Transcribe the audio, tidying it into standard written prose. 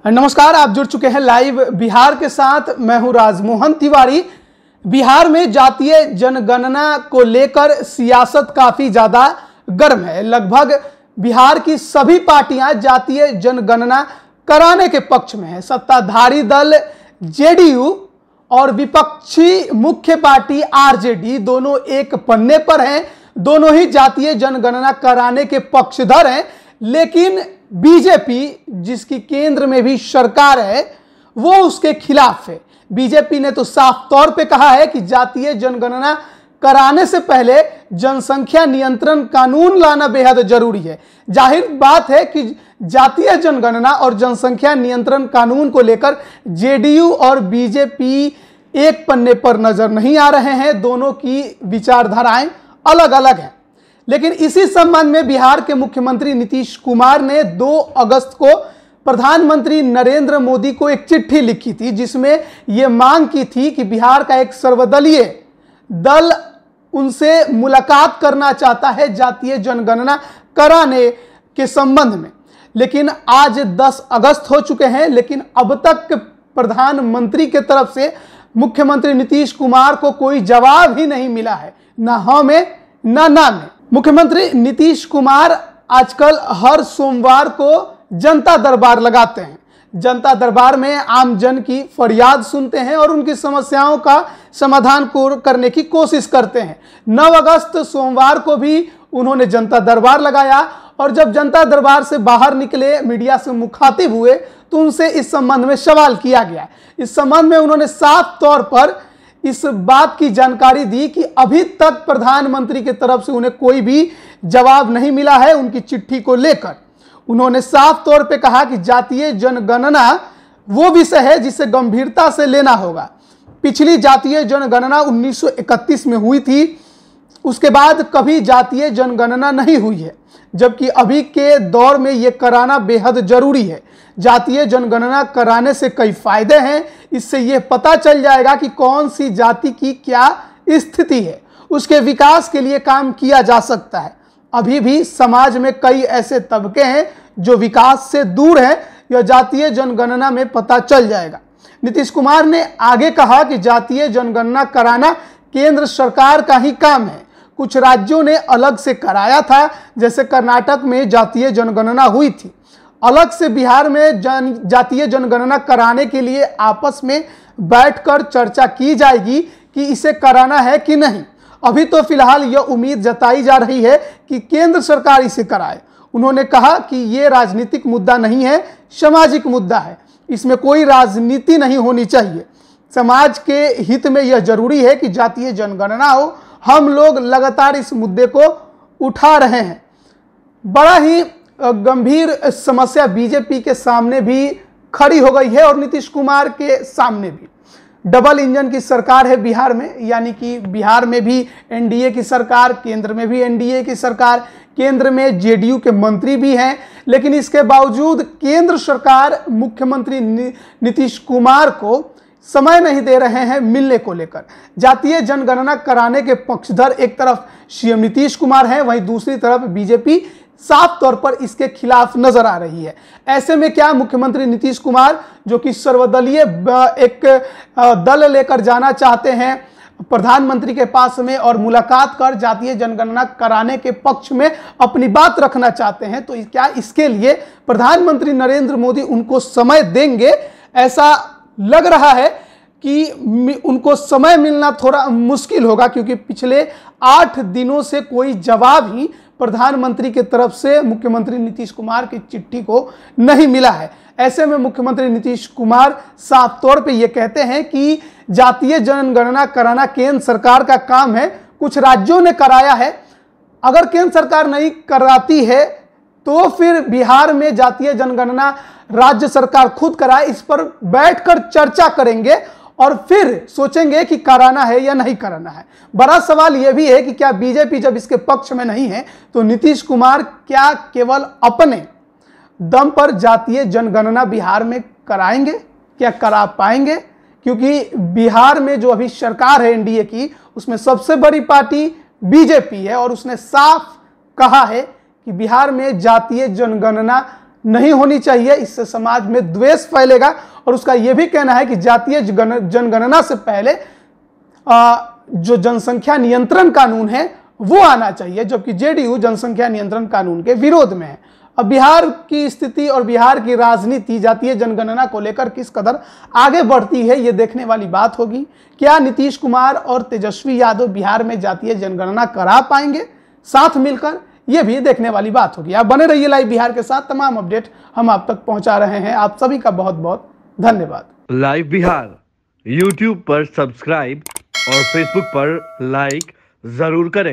नमस्कार, आप जुड़ चुके हैं लाइव बिहार के साथ। मैं हूं राजमोहन तिवारी। बिहार में जातीय जनगणना को लेकर सियासत काफी ज्यादा गर्म है। लगभग बिहार की सभी पार्टियां जातीय जनगणना कराने के पक्ष में है। सत्ताधारी दल जेडीयू और विपक्षी मुख्य पार्टी आरजेडी दोनों एक पन्ने पर हैं। दोनों ही जातीय जनगणना कराने के पक्षधर हैं, लेकिन बीजेपी, जिसकी केंद्र में भी सरकार है, वो उसके खिलाफ है। बीजेपी ने तो साफ तौर पे कहा है कि जातीय जनगणना कराने से पहले जनसंख्या नियंत्रण कानून लाना बेहद जरूरी है। जाहिर बात है कि जातीय जनगणना और जनसंख्या नियंत्रण कानून को लेकर जेडीयू और बीजेपी एक पन्ने पर नजर नहीं आ रहे हैं। दोनों की विचारधाराएं अलग अलग हैं। लेकिन इसी संबंध में बिहार के मुख्यमंत्री नीतीश कुमार ने 2 अगस्त को प्रधानमंत्री नरेंद्र मोदी को एक चिट्ठी लिखी थी, जिसमें यह मांग की थी कि बिहार का एक सर्वदलीय दल उनसे मुलाकात करना चाहता है जातीय जनगणना कराने के संबंध में। लेकिन आज 10 अगस्त हो चुके हैं, लेकिन अब तक प्रधानमंत्री के तरफ से मुख्यमंत्री नीतीश कुमार को कोई जवाब ही नहीं मिला है, ना हाँ में ना ना में। मुख्यमंत्री नीतीश कुमार आजकल हर सोमवार को जनता दरबार लगाते हैं। जनता दरबार में आम जन की फरियाद सुनते हैं और उनकी समस्याओं का समाधान करने की कोशिश करते हैं। 9 अगस्त सोमवार को भी उन्होंने जनता दरबार लगाया और जब जनता दरबार से बाहर निकले, मीडिया से मुखातिब हुए, तो उनसे इस संबंध में सवाल किया गया। इस संबंध में उन्होंने साफ तौर पर इस बात की जानकारी दी कि अभी तक प्रधानमंत्री की तरफ से उन्हें कोई भी जवाब नहीं मिला है उनकी चिट्ठी को लेकर। उन्होंने साफ तौर पे कहा कि जातीय जनगणना वो विषय है जिसे गंभीरता से लेना होगा। पिछली जातीय जनगणना 1931 में हुई थी, उसके बाद कभी जातीय जनगणना नहीं हुई है, जबकि अभी के दौर में ये कराना बेहद जरूरी है। जातीय जनगणना कराने से कई फायदे हैं। इससे यह पता चल जाएगा कि कौन सी जाति की क्या स्थिति है, उसके विकास के लिए काम किया जा सकता है। अभी भी समाज में कई ऐसे तबके हैं जो विकास से दूर हैं, यह जातीय जनगणना में पता चल जाएगा। नीतीश कुमार ने आगे कहा कि जातीय जनगणना कराना केंद्र सरकार का ही काम है। कुछ राज्यों ने अलग से कराया था, जैसे कर्नाटक में जातीय जनगणना हुई थी। अलग से बिहार में जातीय जनगणना कराने के लिए आपस में बैठकर चर्चा की जाएगी कि इसे कराना है कि नहीं। अभी तो फिलहाल यह उम्मीद जताई जा रही है कि केंद्र सरकार इसे कराए। उन्होंने कहा कि यह राजनीतिक मुद्दा नहीं है, सामाजिक मुद्दा है। इसमें कोई राजनीति नहीं होनी चाहिए। समाज के हित में यह जरूरी है कि जातीय जनगणना हो। हम लोग लगातार इस मुद्दे को उठा रहे हैं। बड़ा ही गंभीर समस्या बीजेपी के सामने भी खड़ी हो गई है और नीतीश कुमार के सामने भी। डबल इंजन की सरकार है बिहार में, यानी कि बिहार में भी एनडीए की सरकार, केंद्र में भी एनडीए की सरकार, केंद्र में जेडीयू के मंत्री भी हैं। लेकिन इसके बावजूद केंद्र सरकार मुख्यमंत्री नीतीश कुमार को समय नहीं दे रहे हैं मिलने को लेकर। जातीय जनगणना कराने के पक्षधर एक तरफ सीएम नीतीश कुमार हैं, वहीं दूसरी तरफ बीजेपी साफ तौर पर इसके खिलाफ नजर आ रही है। ऐसे में क्या मुख्यमंत्री नीतीश कुमार, जो कि सर्वदलीय एक दल लेकर जाना चाहते हैं प्रधानमंत्री के पास में और मुलाकात कर जातीय जनगणना कराने के पक्ष में अपनी बात रखना चाहते हैं, तो क्या इसके लिए प्रधानमंत्री नरेंद्र मोदी उनको समय देंगे? ऐसा लग रहा है कि उनको समय मिलना थोड़ा मुश्किल होगा, क्योंकि पिछले 8 दिनों से कोई जवाब ही प्रधानमंत्री की तरफ से मुख्यमंत्री नीतीश कुमार की चिट्ठी को नहीं मिला है। ऐसे में मुख्यमंत्री नीतीश कुमार साफ तौर पे ये कहते हैं कि जातीय जनगणना कराना केंद्र सरकार का काम है। कुछ राज्यों ने कराया है, अगर केंद्र सरकार नहीं कराती है तो फिर बिहार में जातीय जनगणना राज्य सरकार खुद कराए। इस पर बैठकर चर्चा करेंगे और फिर सोचेंगे कि कराना है या नहीं कराना है। बड़ा सवाल यह भी है कि क्या बीजेपी जब इसके पक्ष में नहीं है तो नीतीश कुमार क्या केवल अपने दम पर जातीय जनगणना बिहार में कराएंगे? क्या करा पाएंगे? क्योंकि बिहार में जो अभी सरकार है एनडीए की, उसमें सबसे बड़ी पार्टी बीजेपी है और उसने साफ कहा है कि बिहार में जातीय जनगणना नहीं होनी चाहिए। इससे समाज में द्वेष फैलेगा। और उसका यह भी कहना है कि जातीय जनगणना से पहले जो जनसंख्या नियंत्रण कानून है वो आना चाहिए, जबकि जेडीयू जनसंख्या नियंत्रण कानून के विरोध में है। अब बिहार की स्थिति और बिहार की राजनीति जातीय जनगणना को लेकर किस कदर आगे बढ़ती है, ये देखने वाली बात होगी। क्या नीतीश कुमार और तेजस्वी यादव बिहार में जातीय जनगणना करा पाएंगे साथ मिलकर, ये भी देखने वाली बात होगी। आप बने रहिए लाइव बिहार के साथ, तमाम अपडेट हम आप तक पहुंचा रहे हैं। आप सभी का बहुत बहुत धन्यवाद। लाइव बिहार यूट्यूब पर सब्सक्राइब और फेसबुक पर लाइक जरूर करें।